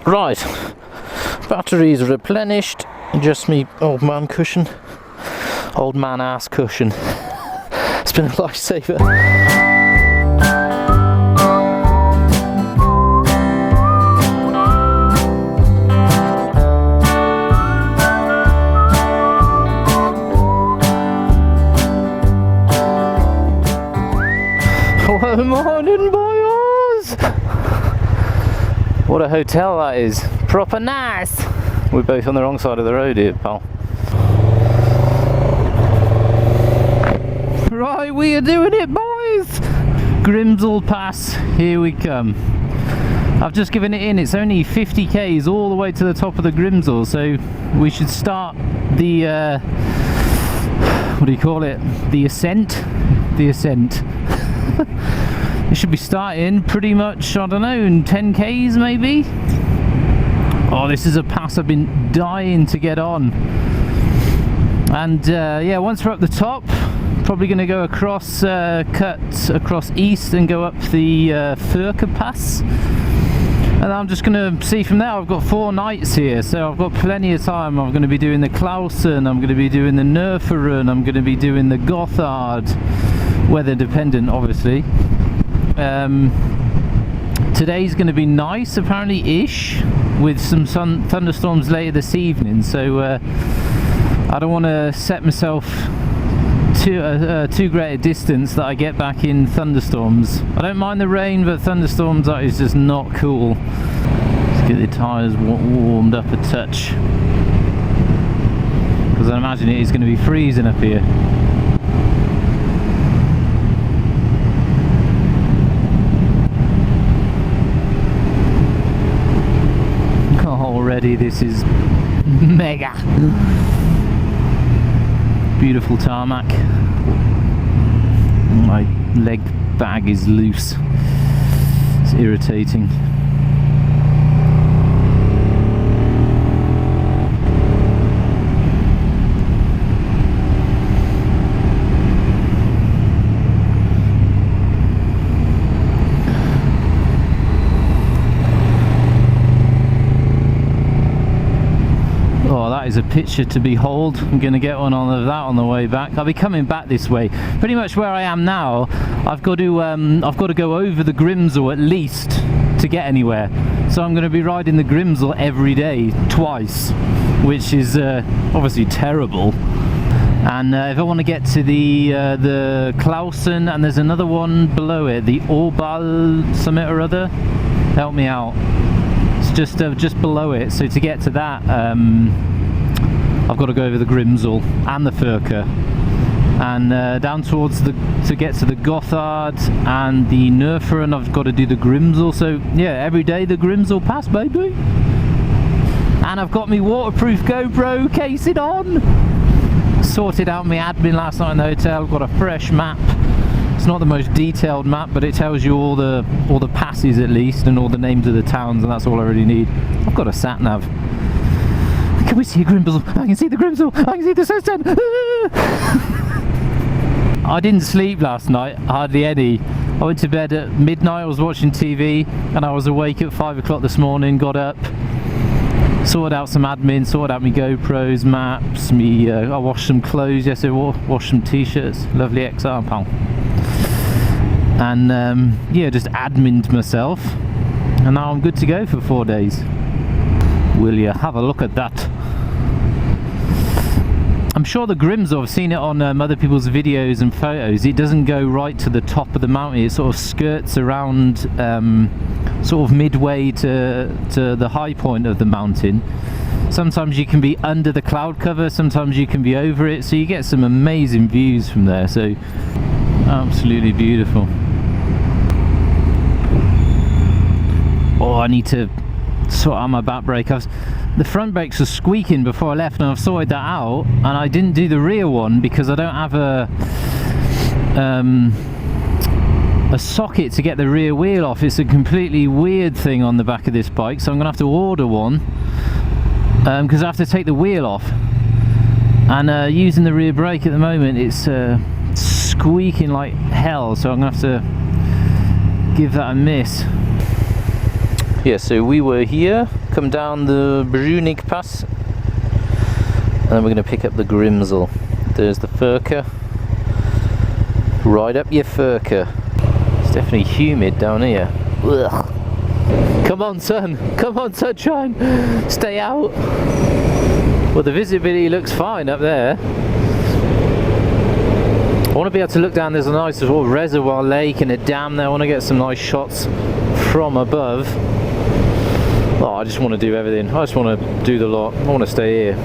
Right, batteries replenished. Just me old man cushion, old man ass cushion. It's been a lifesaver. Well, morning, boys! What a hotel that is. Proper nice. We're both on the wrong side of the road here, pal. Right, we are doing it, boys! Grimselpass, here we come. I've just given it in. It's only 50 k's all the way to the top of the Grimsel, so we should start the what do you call it? The ascent? The ascent. It should be starting pretty much, I don't know, in 10 k's maybe. Oh, this is a pass I've been dying to get on. And yeah, once we're up the top, probably going to go across, cut across east and go up the Grimselpass. And I'm just going to see from there. I've got 4 nights here, so I've got plenty of time. I'm going to be doing the Klausen, I'm going to be doing the Nerferen, I'm going to be doing the Gotthard. Weather dependent, obviously. Today's going to be nice, apparently-ish, with some thunderstorms later this evening. So I don't want to set myself too great a distance that I get back in thunderstorms. I don't mind the rain, but thunderstorms, that is just not cool. Let's get the tyres warmed up a touch, because I imagine it is going to be freezing up here. Already this is mega. Beautiful tarmac. My leg bag is loose. It's irritating. Is a picture to behold. I'm going to get one of that on the way back. I'll be coming back this way. Pretty much where I am now, I've got to go over the Grimsel at least to get anywhere. So I'm going to be riding the Grimsel every day, twice, which is obviously terrible. And if I want to get to the Klausen, and there's another one below it, the Orbal summit or other, help me out. It's just below it. So to get to that, I've got to go over the Grimsel and the Furka, and down towards to get to the Gotthard and the Nerferen, I've got to do the Grimsel. So yeah, every day the Grimselpass, baby. And I've got my waterproof GoPro casing on. Sorted out my admin last night in the hotel. Got a fresh map. It's not the most detailed map, but it tells you all the passes at least, and all the names of the towns, and that's all I really need. I've got a sat nav. Can we see a Grimsel? I can see the Grimsel! I can see the Sestan! I didn't sleep last night, hardly any. I went to bed at midnight, I was watching TV, and I was awake at 5 o'clock this morning, got up, sorted out some admin, sorted out my GoPros, maps, I washed some clothes yesterday, washed some t-shirts, lovely XR pal. And yeah, just admined myself, and now I'm good to go for 4 days. Will you have a look at that? I'm sure the Grimsel, I've seen it on other people's videos and photos, it doesn't go right to the top of the mountain. It sort of skirts around sort of midway to the high point of the mountain. Sometimes you can be under the cloud cover, sometimes you can be over it, so you get some amazing views from there. So absolutely beautiful. Oh, I need to sort out my back brake. The front brakes were squeaking before I left, and I've sorted that out, and I didn't do the rear one because I don't have a socket to get the rear wheel off. It's a completely weird thing on the back of this bike, so I'm gonna have to order one because I have to take the wheel off, and using the rear brake at the moment, it's squeaking like hell, so I'm gonna have to give that a miss. Yeah, so we were here, come down the Grimselpass, and then we're going to pick up the Grimsel. There's the Furka. Ride up your Furka. It's definitely humid down here. Ugh. Come on, sun! Come on, sunshine! Stay out! Well, the visibility looks fine up there. I want to be able to look down. There's a nice sort of reservoir lake and a dam there. I want to get some nice shots from above. Oh, I just want to do everything. I just want to do the lot. I want to stay here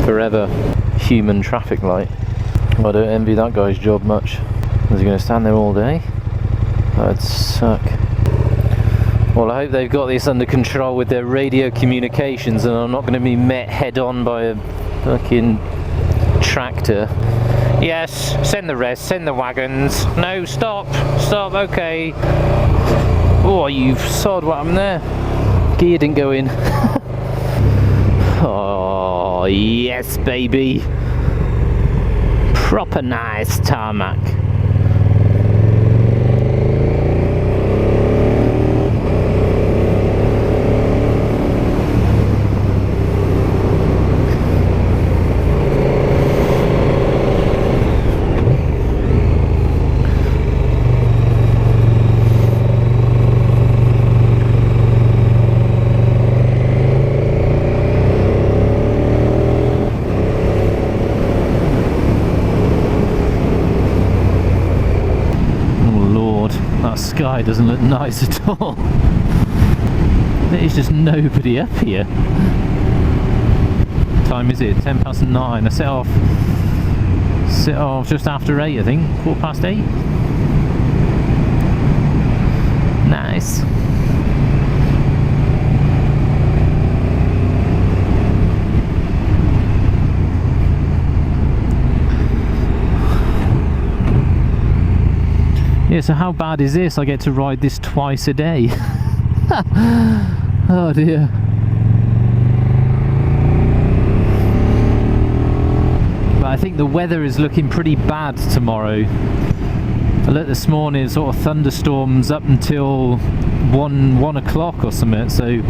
forever. Human traffic light. I don't envy that guy's job much. Is he going to stand there all day? That'd suck. Well, I hope they've got this under control with their radio communications and I'm not going to be met head on by a fucking tractor. Yes, send the rest, send the wagons. No, stop, stop, okay. Oh, you sod what happened there. Gear didn't go in. Oh, yes, baby. Proper nice tarmac. Sky doesn't look nice at all. There's just nobody up here. What time is it? 9:10. I set off just after 8, I think. 8:15. Nice. Yeah, so how bad is this? I get to ride this twice a day. Oh dear. But I think the weather is looking pretty bad tomorrow. I looked this morning, sort of thunderstorms up until 1 o'clock or something, so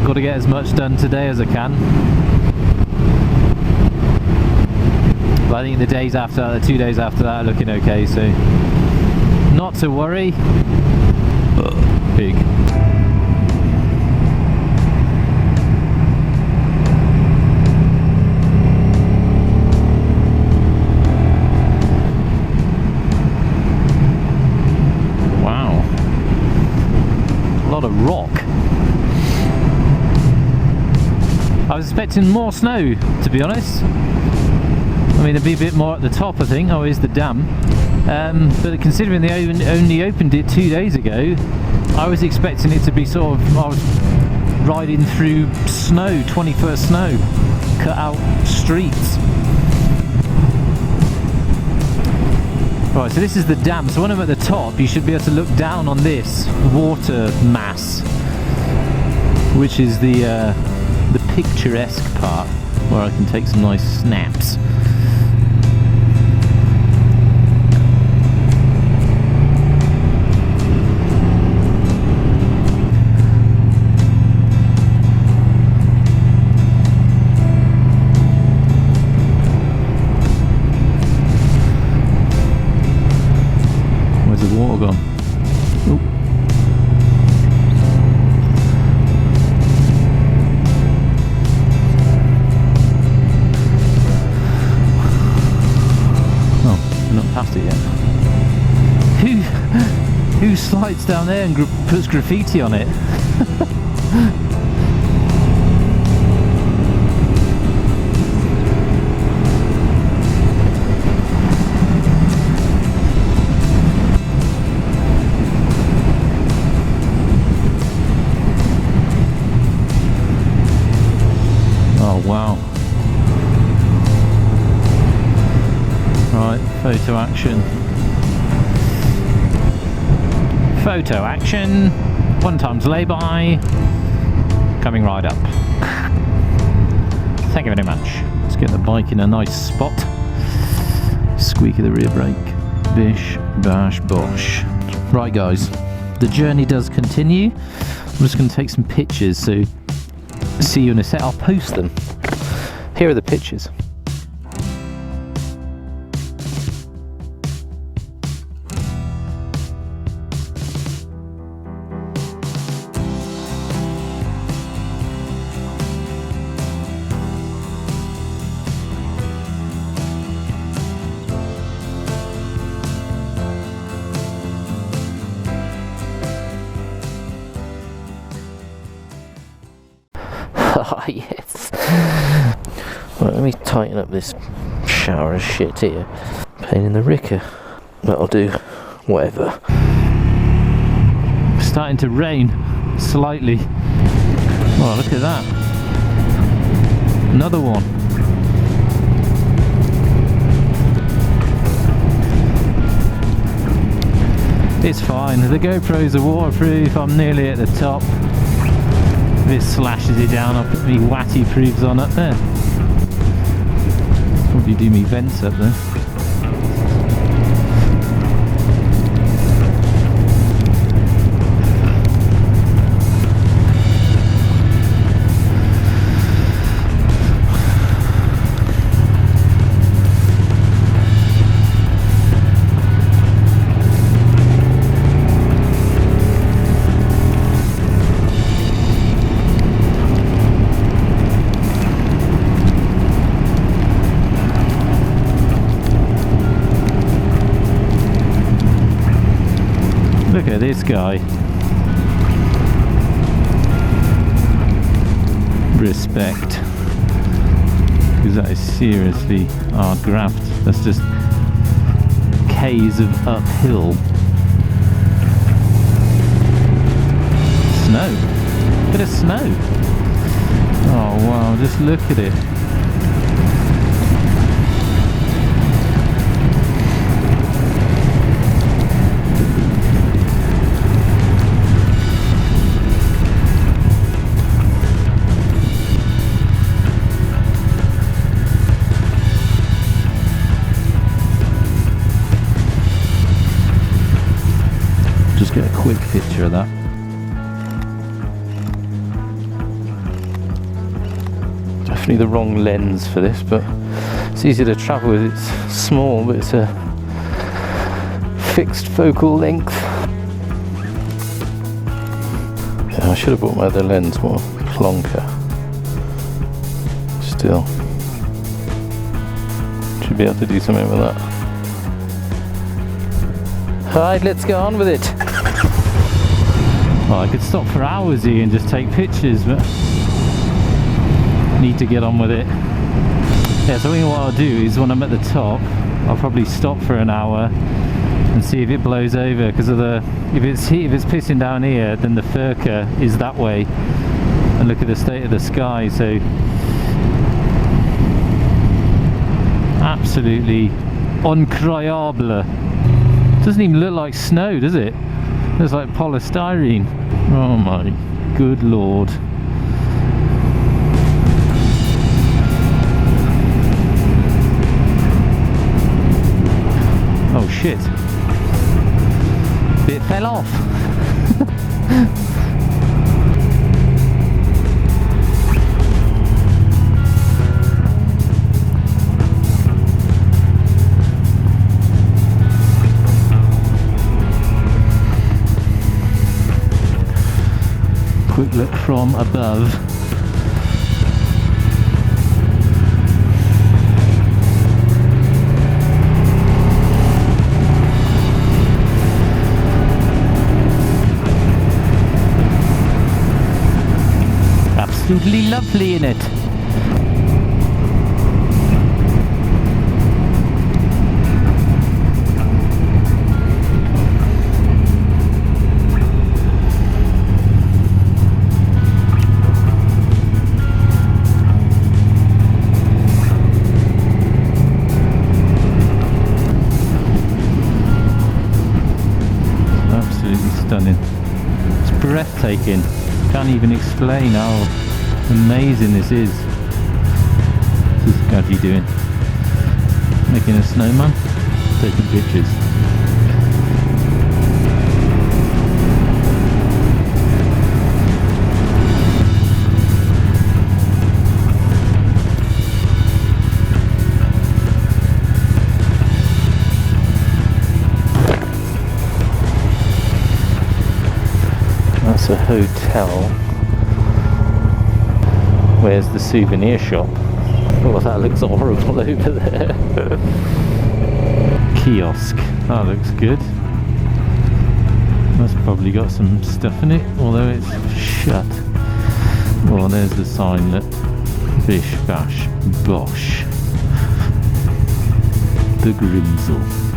got to get as much done today as I can. But I think the days after that, the 2 days after that are looking okay, so not to worry. Big. Wow. A lot of rock. I was expecting more snow, to be honest. I mean, there'd be a bit more at the top, I think. Oh, here's the dam. But considering they only opened it 2 days ago, I was expecting it to be sort of, I was riding through snow, 20-foot snow, cut out streets. Right, so this is the dam. So when I'm at the top, you should be able to look down on this water mass, which is the picturesque part, where I can take some nice snaps. Water gone. Oop. Oh, we're not past it yet. Who slides down there and puts graffiti on it? Wow. Right, photo action. Photo action. 1 times lay-by. Coming right up. Thank you very much. Let's get the bike in a nice spot. Squeak of the rear brake. Bish, bash, bosh. Right guys, the journey does continue. I'm just going to take some pictures, so see you in a sec. I'll post them. Here are the pictures. Ah, yes. Right, let me tighten up this shower of shit here. Pain in the ricker. That'll do. Whatever. Starting to rain slightly. Oh, look at that. Another one. It's fine. The GoPros are waterproof. I'm nearly at the top. If it slashes it down, I'll put me watty proofs on up there. Probably do me vents up there. Look at this guy. Respect. Because that is seriously hard graft. That's just K's of uphill. Snow. Bit of snow. Oh wow, just look at it. Just get a quick picture of that. Definitely the wrong lens for this, but it's easy to travel with. It's small, but it's a fixed focal length. Yeah, I should have bought my other lens, more plonker. Still, should be able to do something with that. Alright, let's go on with it. Well, I could stop for hours here and just take pictures, but need to get on with it. Yeah, so what I'll do is when I'm at the top, I'll probably stop for an hour and see if it blows over, because of the if it's pissing down here, then the Furka is that way, and look at the state of the sky. So absolutely incroyable. Doesn't even look like snow, does it? It looks like polystyrene. Oh my good lord. Oh shit. Bit fell off. Quick look from above. Absolutely lovely in it. Stunning. It's breathtaking. Can't even explain how amazing this is. What's this gadget doing? Making a snowman? Taking pictures. That's a hotel. Where's the souvenir shop? Oh, that looks horrible over there. Kiosk. That looks good. That's probably got some stuff in it, although it's shut. Oh, there's the sign that bish bash bosh. The Grimsel.